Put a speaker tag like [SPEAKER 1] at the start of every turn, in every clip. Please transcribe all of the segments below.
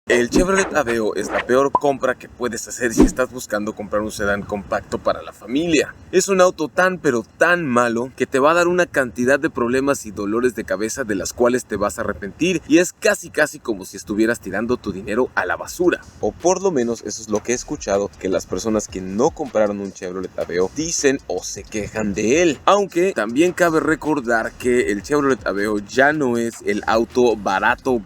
[SPEAKER 1] El Chevrolet Aveo es la peor compra que puedes hacer si estás buscando comprar un sedán compacto para la familia. Es un auto tan pero tan malo que te va a dar una cantidad de problemas y dolores de cabeza de las cuales te vas a arrepentir, y es casi como si estuvieras tirando tu dinero a la basura. O por lo menos eso es lo que he escuchado que las personas que no compraron un Chevrolet Aveo dicen o se quejan de él. Aunque también cabe recordar que el Chevrolet Aveo ya no es el auto barato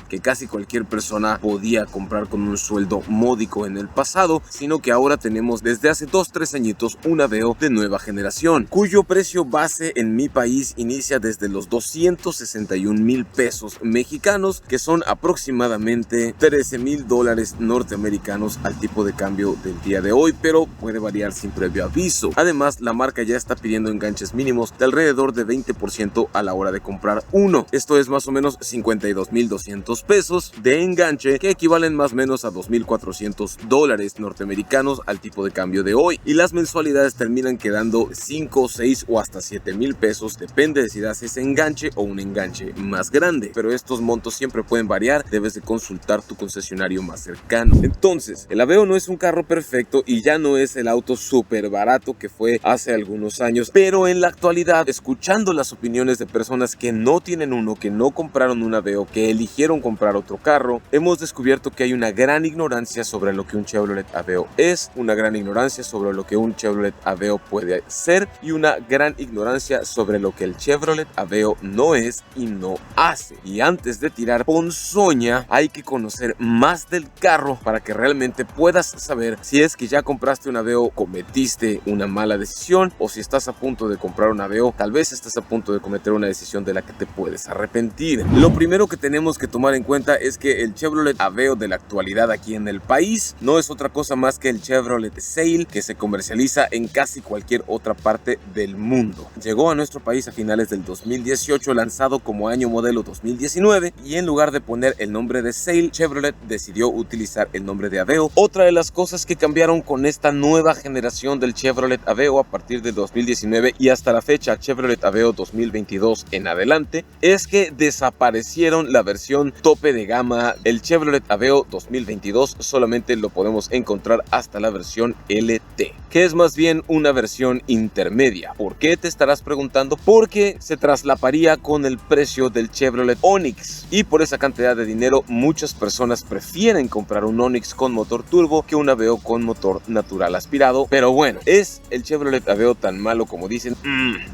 [SPEAKER 1] que casi cualquier persona podía comprar con un sueldo módico en el pasado, sino que ahora tenemos desde hace 2-3 añitos un Aveo de nueva generación, cuyo precio base en mi país inicia desde los 261,000 pesos mexicanos, que son aproximadamente 13,000 dólares norteamericanos al tipo de cambio del día de hoy, pero puede variar sin previo aviso. Además, la marca ya está pidiendo enganches mínimos de alrededor de 20% a la hora de comprar uno. Esto es más o menos 52,200 pesos de enganche, que equivalen más o menos a 2,400 dólares norteamericanos al tipo de cambio de hoy, y las mensualidades terminan quedando 5, 6 o hasta 7,000 pesos, depende de si das ese enganche o un enganche más grande, pero estos montos siempre pueden variar, debes de consultar tu concesionario más cercano. Entonces, el Aveo no es un carro perfecto y ya no es el auto súper barato que fue hace algunos años, pero en la actualidad, escuchando las opiniones de personas que no tienen uno, que no compraron un Aveo, que eligieron comprar otro carro, hemos descubierto que hay una gran ignorancia sobre lo que un Chevrolet Aveo es, una gran ignorancia sobre lo que un Chevrolet Aveo puede ser, y una gran ignorancia sobre lo que el Chevrolet Aveo no es y no hace. Y antes de tirar ponzoña, hay que conocer más del carro para que realmente puedas saber si es que ya compraste un Aveo, cometiste una mala decisión, o si estás a punto de comprar un Aveo, tal vez estás a punto de cometer una decisión de la que te puedes arrepentir. Lo primero que tenemos que tomar en cuenta es que el Chevrolet Aveo de la actualidad aquí en el país no es otra cosa más que el Chevrolet Sail, que se comercializa en casi cualquier otra parte del mundo. Llegó a nuestro país a finales del 2018, lanzado como año modelo 2019, y en lugar de poner el nombre de Sail, Chevrolet decidió utilizar el nombre de Aveo. Otra de las cosas que cambiaron con esta nueva generación del Chevrolet Aveo a partir de 2019 y hasta la fecha Chevrolet Aveo 2022 en adelante es que desaparecieron la versión tope de gama. El Chevrolet Aveo 2022 solamente lo podemos encontrar hasta la versión LT, que es más bien una versión intermedia. ¿Por qué? Te estarás preguntando. Porque se traslaparía con el precio del Chevrolet Onix, y por esa cantidad de dinero muchas personas prefieren comprar un Onix con motor turbo que un Aveo con motor natural aspirado. Pero bueno, ¿es el Chevrolet Aveo tan malo como dicen?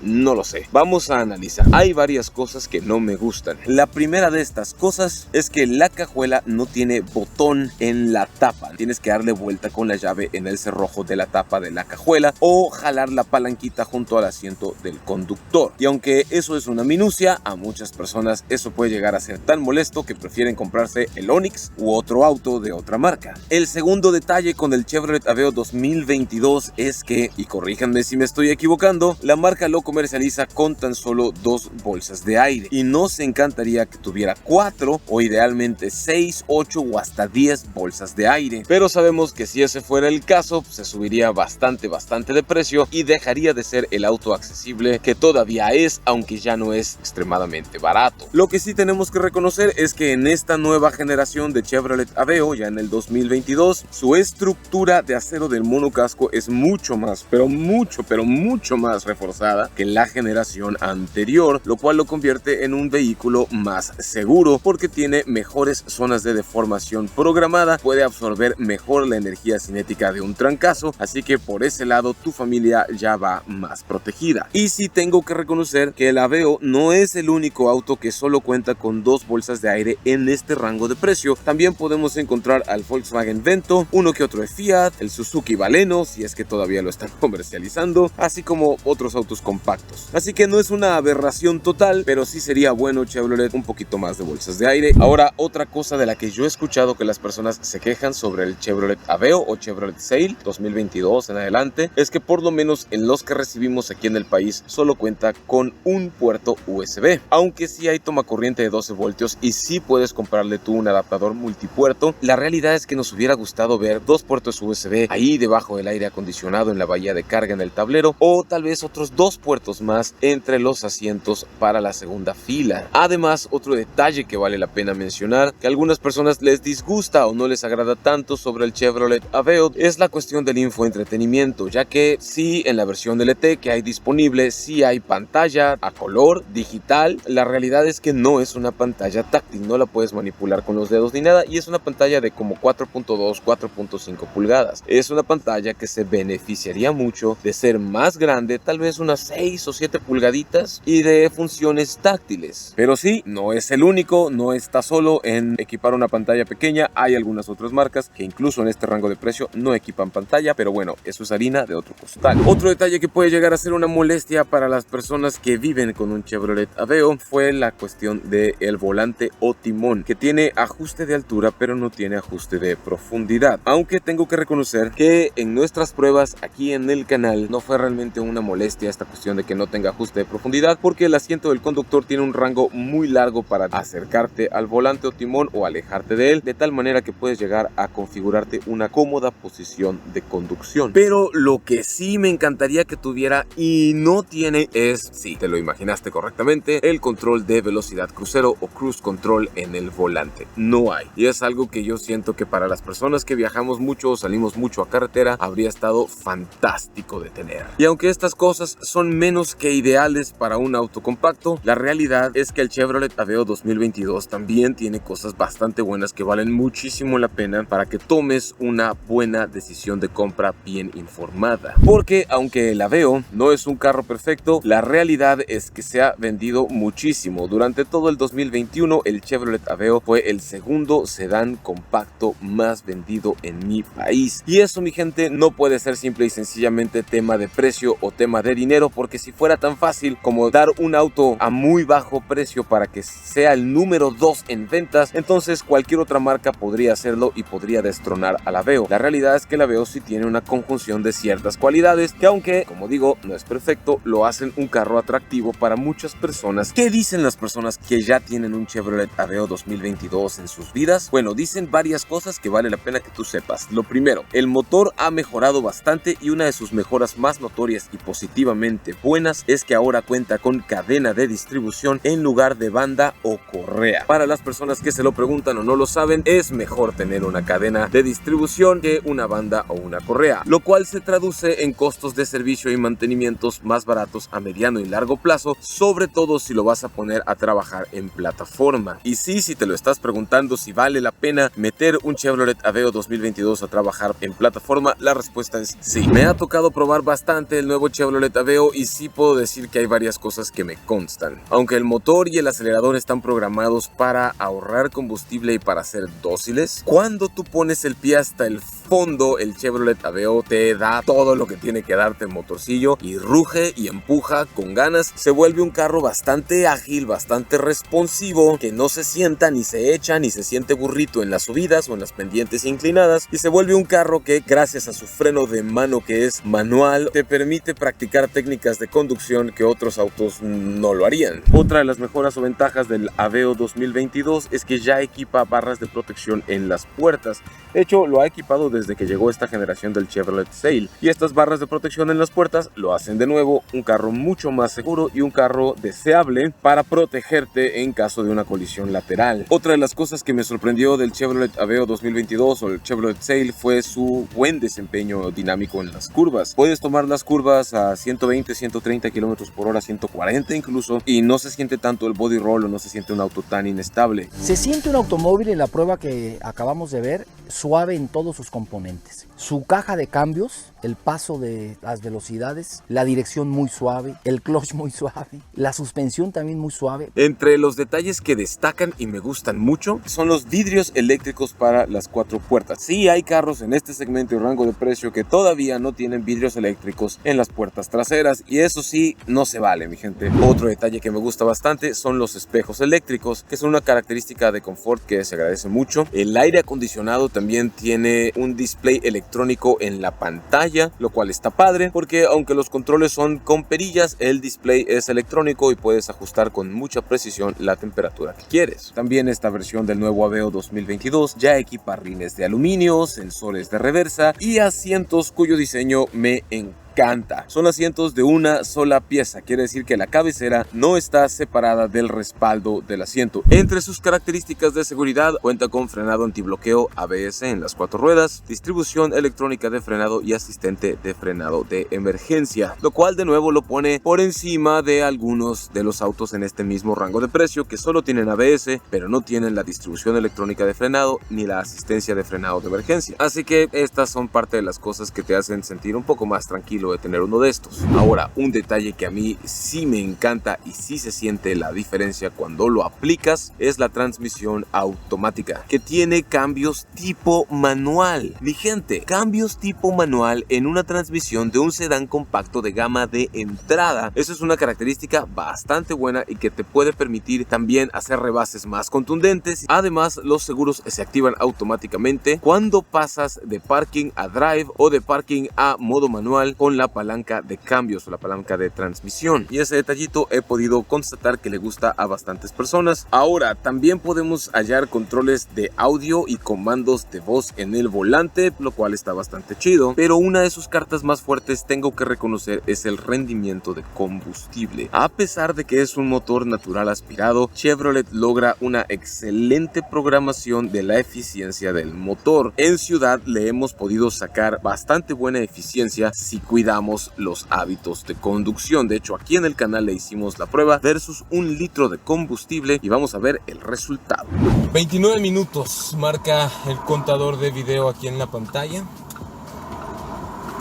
[SPEAKER 1] No lo sé. Vamos a analizar. Hay varias cosas que no me gustan. La primera de estas cosas es que la cajuela no tiene botón en la tapa. Tienes que darle vuelta con la llave en el cerrojo de la tapa de la cajuela o jalar la palanquita junto al asiento del conductor. Y aunque eso es una minucia, a muchas personas eso puede llegar a ser tan molesto que prefieren comprarse el Onix u otro auto de otra marca. El segundo detalle con el Chevrolet Aveo 2022 es que, y corríjanme si me estoy equivocando, la marca lo comercializa con tan solo 2 bolsas de aire, y nos encantaría que tuviera 4 o idealmente 6, 8 o hasta 10 bolsas de aire, pero sabemos que si ese fuera el caso se subiría bastante de precio y dejaría de ser el auto accesible que todavía es, aunque ya no es extremadamente barato. Lo que sí tenemos que reconocer es que en esta nueva generación de Chevrolet Aveo, ya en el 2022, su estructura de acero del monocasco es mucho más, pero mucho más reforzada que la generación anterior, lo cual lo convierte en un vehículo más seguro porque tiene mejores zonas de deformación programada, puede absorber mejor la energía cinética de un trancazo, así que por ese lado tu familia ya va más protegida. Y sí tengo que reconocer que el Aveo no es el único auto que solo cuenta con 2 bolsas de aire en este rango de precio. También podemos encontrar al Volkswagen Vento, uno que otro de Fiat, el Suzuki Baleno, si es que todavía lo están comercializando, así como otros autos compactos. Así que no es una aberración total, pero sí sería bueno, Chevrolet, un poquito más de bolsas de aire. Ahora, otra cosa de la que yo he escuchado que las personas se quejan sobre el Chevrolet Aveo o Chevrolet Sail 2022 en adelante es que por lo menos en los que recibimos aquí en el país solo cuenta con un puerto USB, aunque sí hay toma corriente de 12 voltios y sí puedes comprarle tú un adaptador multipuerto. La realidad es que nos hubiera gustado ver 2 puertos USB ahí debajo del aire acondicionado en la bahía de carga en el tablero, o tal vez otros 2 puertos más entre los asientos para la segunda fila. Además, otro detalle que vale la pena mencionar, que algunas algunas personas les disgusta o no les agrada tanto sobre el Chevrolet Aveo es la cuestión del infoentretenimiento, ya que sí, en la versión LT que hay disponible, sí hay pantalla a color, digital. La realidad es que no es una pantalla táctil, no la puedes manipular con los dedos ni nada, y es una pantalla de como 4.2, 4.5 pulgadas. Es una pantalla que se beneficiaría mucho de ser más grande, tal vez unas 6 o 7 pulgaditas, y de funciones táctiles. Pero sí, no es el único, no está solo en equipar una pantalla pequeña. Hay algunas otras marcas que incluso en este rango de precio no equipan pantalla, pero bueno, eso es harina de otro costal. Otro detalle que puede llegar a ser una molestia para las personas que viven con un Chevrolet Aveo fue la cuestión del volante o timón, que tiene ajuste de altura pero no tiene ajuste de profundidad. Aunque tengo que reconocer que en nuestras pruebas aquí en el canal no fue realmente una molestia esta cuestión de que no tenga ajuste de profundidad, porque el asiento del conductor tiene un rango muy largo para acercarte al volante o timón o alejarte de él, de tal manera que puedes llegar a configurarte una cómoda posición de conducción. Pero lo que sí me encantaría que tuviera y no tiene es, sí, te lo imaginaste correctamente, el control de velocidad crucero o cruise control en el volante. No hay. Y es algo que yo siento que para las personas que viajamos mucho o salimos mucho a carretera habría estado fantástico de tener. Y aunque estas cosas son menos que ideales para un auto compacto, la realidad es que el Chevrolet Aveo 2022 también tiene cosas bastante buenas que valen muchísimo la pena para que tomes una buena decisión de compra bien informada. Porque aunque el Aveo no es un carro perfecto, la realidad es que se ha vendido muchísimo. Durante todo el 2021 el Chevrolet Aveo fue el segundo sedán compacto más vendido en mi país. Y eso, mi gente, no puede ser simple y sencillamente tema de precio o tema de dinero, porque si fuera tan fácil como dar un auto a muy bajo precio para que sea el número 2 en ventas, entonces cualquier otra marca podría hacerlo y podría destronar al Aveo. La realidad es que el Aveo sí tiene una conjunción de ciertas cualidades que, aunque, como digo, no es perfecto, lo hacen un carro atractivo para muchas personas. ¿Qué dicen las personas que ya tienen un Chevrolet Aveo 2022 en sus vidas? Bueno, dicen varias cosas que vale la pena que tú sepas. Lo primero, el motor ha mejorado bastante, y una de sus mejoras más notorias y positivamente buenas es que ahora cuenta con cadena de distribución en lugar de banda o correa. Para las personas que se lo preguntan o no lo saben, es mejor tener una cadena de distribución que una banda o una correa, lo cual se traduce en costos de servicio y mantenimientos más baratos a mediano y largo plazo, sobre todo si lo vas a poner a trabajar en plataforma. Y sí, si te lo estás preguntando si vale la pena meter un Chevrolet Aveo 2022 a trabajar en plataforma, la respuesta es sí. Me ha tocado probar bastante el nuevo Chevrolet Aveo y sí puedo decir que hay varias cosas que me constan. Aunque el motor y el acelerador están programados para ahorrar combustible y para ser dóciles, cuando tú pones el pie hasta el fondo, el Chevrolet Aveo te da todo lo que tiene que darte el motorcillo y ruge y empuja con ganas. Se vuelve un carro bastante ágil, bastante responsivo, que no se sienta ni se echa ni se siente burrito en las subidas o en las pendientes inclinadas, y se vuelve un carro que, gracias a su freno de mano que es manual, te permite practicar técnicas de conducción que otros autos no lo harían. Otra de las mejoras o ventajas del Aveo 2022 es que ya equipa barras de protección en las puertas. De hecho, lo ha equipado desde que llegó esta generación del Chevrolet Sail, y estas barras de protección en las puertas lo hacen de nuevo un carro mucho más seguro y un carro deseable para protegerte en caso de una colisión lateral. Otra de las cosas que me sorprendió del Chevrolet Aveo 2022 o el Chevrolet Sail fue su buen desempeño dinámico en las curvas. Puedes tomar las curvas a 120, 130 kilómetros por hora, 140 incluso, y no se siente tanto el body roll o no se siente un auto tan inestable.
[SPEAKER 2] Se siente un automóvil en la prueba que acabamos de ver suave en todos sus componentes. Su caja de cambios, el paso de las velocidades, la dirección muy suave, el clutch muy suave, la suspensión también muy suave.
[SPEAKER 1] Entre los detalles que destacan y me gustan mucho son los vidrios eléctricos para las 4 puertas. Sí, hay carros en este segmento y rango de precio que todavía no tienen vidrios eléctricos en las puertas traseras, y eso sí, no se vale, mi gente. Otro detalle que me gusta bastante son los espejos eléctricos, que son una característica de confort que se agradece mucho. El aire acondicionado también tiene un display electrónico en la pantalla, lo cual está padre, porque aunque los controles son con perillas, el display es electrónico y puedes ajustar con mucha precisión la temperatura que quieres. También esta versión del nuevo Aveo 2022 ya equipa rines de aluminio, sensores de reversa y asientos cuyo diseño me encanta. encanta. Son asientos de una sola pieza, quiere decir que la cabecera no está separada del respaldo del asiento. Entre sus características de seguridad, cuenta con frenado antibloqueo ABS en las 4 ruedas, distribución electrónica de frenado y asistente de frenado de emergencia, lo cual de nuevo lo pone por encima de algunos de los autos en este mismo rango de precio que solo tienen ABS, pero no tienen la distribución electrónica de frenado ni la asistencia de frenado de emergencia. Así que estas son parte de las cosas que te hacen sentir un poco más tranquilo de tener uno de estos. Ahora, un detalle que a mí sí me encanta y sí se siente la diferencia cuando lo aplicas es la transmisión automática, que tiene cambios tipo manual. Mi gente, cambios tipo manual en una transmisión de un sedán compacto de gama de entrada. Eso es una característica bastante buena y que te puede permitir también hacer rebases más contundentes. Además, los seguros se activan automáticamente cuando pasas de parking a drive o de parking a modo manual con la palanca de cambios o la palanca de transmisión. Y ese detallito he podido constatar que le gusta a bastantes personas. Ahora, también podemos hallar controles de audio y comandos de voz en el volante, lo cual está bastante chido. Pero una de sus cartas más fuertes, tengo que reconocer, es el rendimiento de combustible. A pesar de que es un motor natural aspirado, Chevrolet logra una excelente programación de la eficiencia del motor. En ciudad le hemos podido sacar bastante buena eficiencia si cuidamos los hábitos de conducción. De hecho, aquí en el canal le hicimos la prueba versus 1 litro de combustible y vamos a ver el resultado.
[SPEAKER 3] 29 minutos marca el contador de video aquí en la pantalla.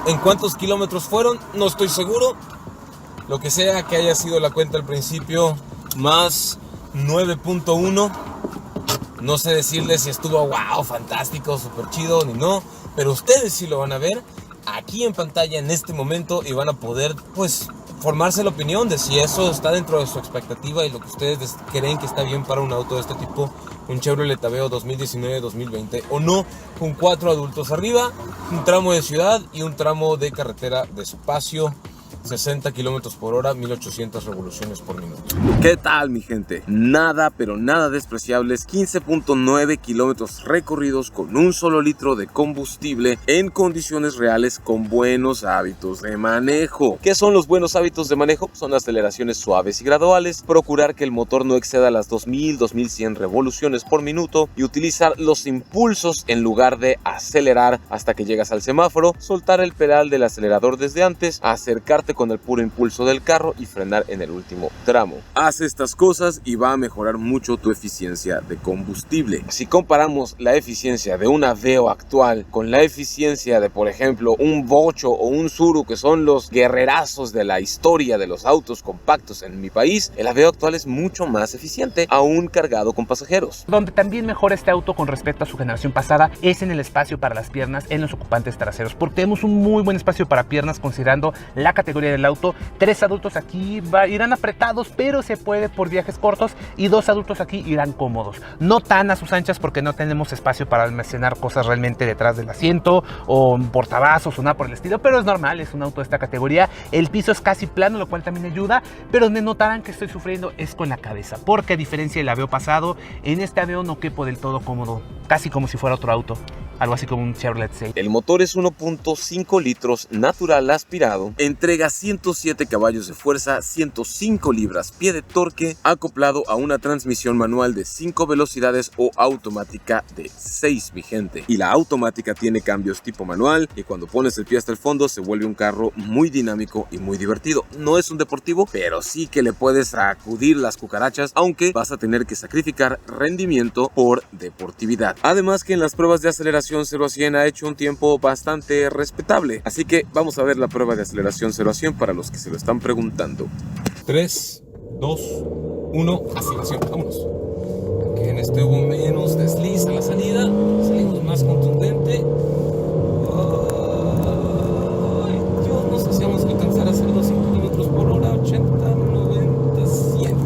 [SPEAKER 3] ¿En cuántos kilómetros fueron? No estoy seguro. Lo que sea que haya sido la cuenta al principio, más 9.1. No sé decirles si estuvo wow, fantástico, súper chido ni no, pero ustedes sí lo van a ver aquí en pantalla en este momento y van a poder pues formarse la opinión de si eso está dentro de su expectativa y lo que ustedes creen que está bien para un auto de este tipo, un Chevrolet Aveo 2019-2020 o no, con 4 adultos arriba, un tramo de ciudad y un tramo de carretera de espacio. 60 kilómetros por hora, 1800 revoluciones por minuto.
[SPEAKER 1] ¿Qué tal, mi gente? Nada, pero nada despreciables. 15.9 kilómetros recorridos con un solo litro de combustible en condiciones reales con buenos hábitos de manejo. ¿Qué son los buenos hábitos de manejo? Son aceleraciones suaves y graduales, procurar que el motor no exceda las 2000-2100 revoluciones por minuto y utilizar los impulsos en lugar de acelerar hasta que llegas al semáforo, soltar el pedal del acelerador desde antes, acercarte con el puro impulso del carro y frenar en el último tramo. Haz estas cosas y va a mejorar mucho tu eficiencia de combustible. Si comparamos la eficiencia de un Aveo actual con la eficiencia de, por ejemplo, un Bocho o un Tsuru, que son los guerrerazos de la historia de los autos compactos en mi país, el Aveo actual es mucho más eficiente, aún cargado con pasajeros.
[SPEAKER 4] Donde también mejora este auto con respecto a su generación pasada es en el espacio para las piernas en los ocupantes traseros, porque tenemos un muy buen espacio para piernas considerando la categoría del auto. 3 adultos aquí irán apretados, pero se puede por viajes cortos, y 2 adultos aquí irán cómodos, no tan a sus anchas porque no tenemos espacio para almacenar cosas realmente detrás del asiento o portavasos o nada por el estilo, pero es normal, es un auto de esta categoría. El piso es casi plano, lo cual también ayuda, pero donde notarán que estoy sufriendo es con la cabeza, porque a diferencia del Aveo pasado, en este Aveo no quepo del todo cómodo, casi como si fuera otro auto, algo así como un Chevrolet 6.
[SPEAKER 1] El motor es 1.5 litros natural aspirado, entrega 107 caballos de fuerza, 105 libras-pie de torque, acoplado a una transmisión manual de 5 velocidades o automática de 6, mi gente. Y la automática tiene cambios tipo manual y cuando pones el pie hasta el fondo se vuelve un carro muy dinámico y muy divertido. No es un deportivo, pero sí que le puedes sacudir las cucarachas, aunque vas a tener que sacrificar rendimiento por deportividad. Además que en las pruebas de aceleración 0 a 100 ha hecho un tiempo bastante respetable. Así que vamos a ver la prueba de aceleración 0 a 100 para los que se lo están preguntando.
[SPEAKER 3] 3, 2, 1, aceleración, vámonos. Que en este hubo menos desliz a la salida, salimos más contundente. Ay, Dios, no sé si vamos a alcanzar a hacer 200 kilómetros por hora, 80, 90, 100.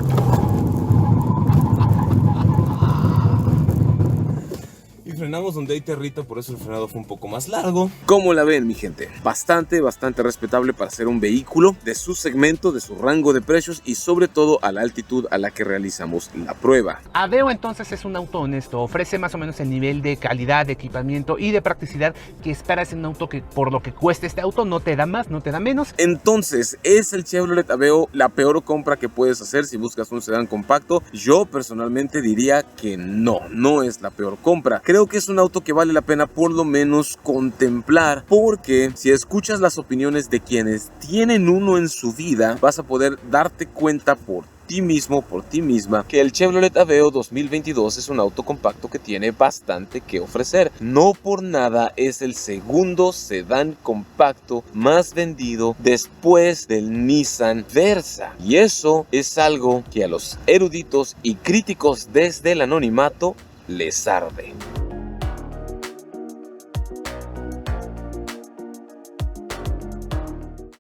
[SPEAKER 3] Y frenamos donde hay territa, por eso el frenado fue un poco más largo.
[SPEAKER 1] ¿Cómo la ven, mi gente? Bastante respetable para ser un vehículo de su segmento, de su rango de precios y sobre todo a la altitud a la que realizamos la prueba.
[SPEAKER 4] Aveo entonces es un auto honesto, ofrece más o menos el nivel de calidad, de equipamiento y de practicidad que esperas en un auto que por lo que cueste este auto no te da más, no te da menos.
[SPEAKER 1] Entonces, ¿es el Chevrolet Aveo la peor compra que puedes hacer si buscas un sedán compacto? Yo personalmente diría que no es la peor compra. Creo que es un auto que vale la pena por lo menos contemplar, porque si escuchas las opiniones de quienes tienen uno en su vida, vas a poder darte cuenta por ti mismo, por ti misma, que el Chevrolet Aveo 2022 es un auto compacto que tiene bastante que ofrecer. No por nada es el segundo sedán compacto más vendido después del Nissan Versa. Y eso es algo que a los eruditos y críticos desde el anonimato les arde.